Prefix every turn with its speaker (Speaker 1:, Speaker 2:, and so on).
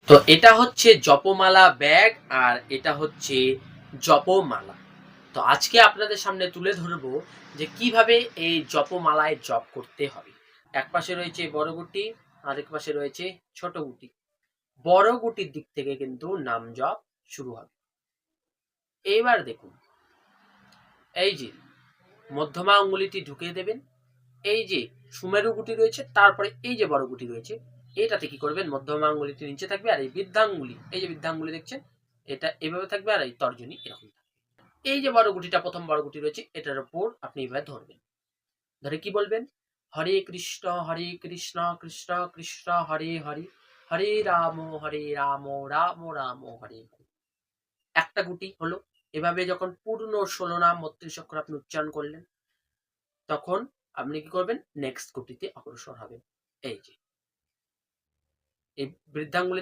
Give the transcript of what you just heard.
Speaker 1: তো এটা হচ্ছে জপমালা ব্যাগ আর এটা হচ্ছে জপমালা। তো আজকে আপনাদের সামনে তুলে ধরবো যে কিভাবে এই জপমালায় জপ করতে হবে। এক পাশে রয়েছে বড় গুটি, আরেক পাশে রয়েছে ছোট গুটি। বড় গুটির দিক থেকে কিন্তু নাম জপ শুরু হবে। এইবার দেখুন, এই যে মধ্যমা আঙ্গুলিটি ঢুকিয়ে দেবেন, এই যে সুমেরু গুটি রয়েছে, তারপরে এই যে বড় গুটি রয়েছে, এটাতে কি করবেন, মধ্যমা আঙ্গুলিটি নিচে থাকবে আর এই বৃদ্ধাঙ্গুলি, এই যে বৃদ্ধাঙ্গুলি দেখছেন, এটা এভাবে থাকবে আর এই তর্জনী এরকম থাকবে। এই যে বড় গুটিটা, প্রথম বড় গুটি রয়েছে, এটার উপর আপনি এভাবে ধরবেন, ধরে কি বলবেন, হরে কৃষ্ণ কৃষ্ণ কৃষ্ণ হরে হরে, হরে রাম রাম রাম হরে হরে। একটা গুটি হলো। এভাবে যখন পূর্ণ 16 নাম 32 অক্ষর আপনি উচ্চারণ করলেন, তখন আপনি কি করবেন, নেক্সট গুটিতে অগ্রসর হবেন। এই যে এই বৃদ্ধাঙ্গুলি